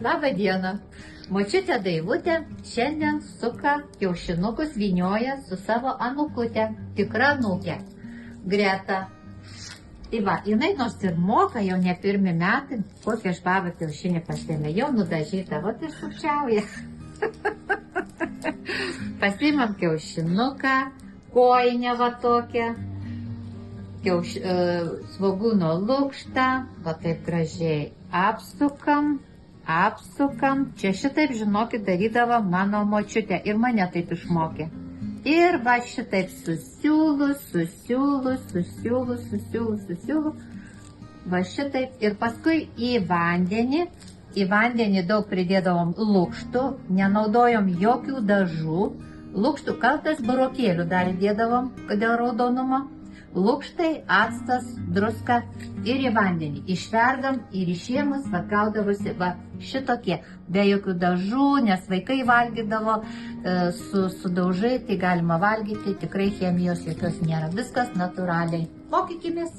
Labą dieną. Močiutė Daivutė šiandien suka kiaušinukus, vynioja su savo anūkutė, tikra anūkė, Greta. Tai va, jinai nors ir moka, jau ne pirmi metai, kokią aš babą kiaušinį pasėmė, jau nudažyta, vat ir sukčiauja. Pasimam kiaušinuką, kojinę va tokią, svogūno lukštą, va taip gražiai apsukam. Čia šitaip, žinokit, darydavo mano močiutė ir mane taip išmokė. Ir va šitaip susiūlu, va šitaip. Ir paskui į vandenį daug pridėdavom lukštų, nenaudojom jokių dažų, lukštų kartais burokėlių dar įdėdavom, dėl raudonumo. Lukštai, actas, druska ir į vandenį. Išverdam ir išėmus, va gaudavosi va šitokie, be jokių dažų, nes vaikai valgydavo, sudaužai, tai galima valgyti, tikrai chemijos jokios nėra, viskas natūraliai. Mokykimės.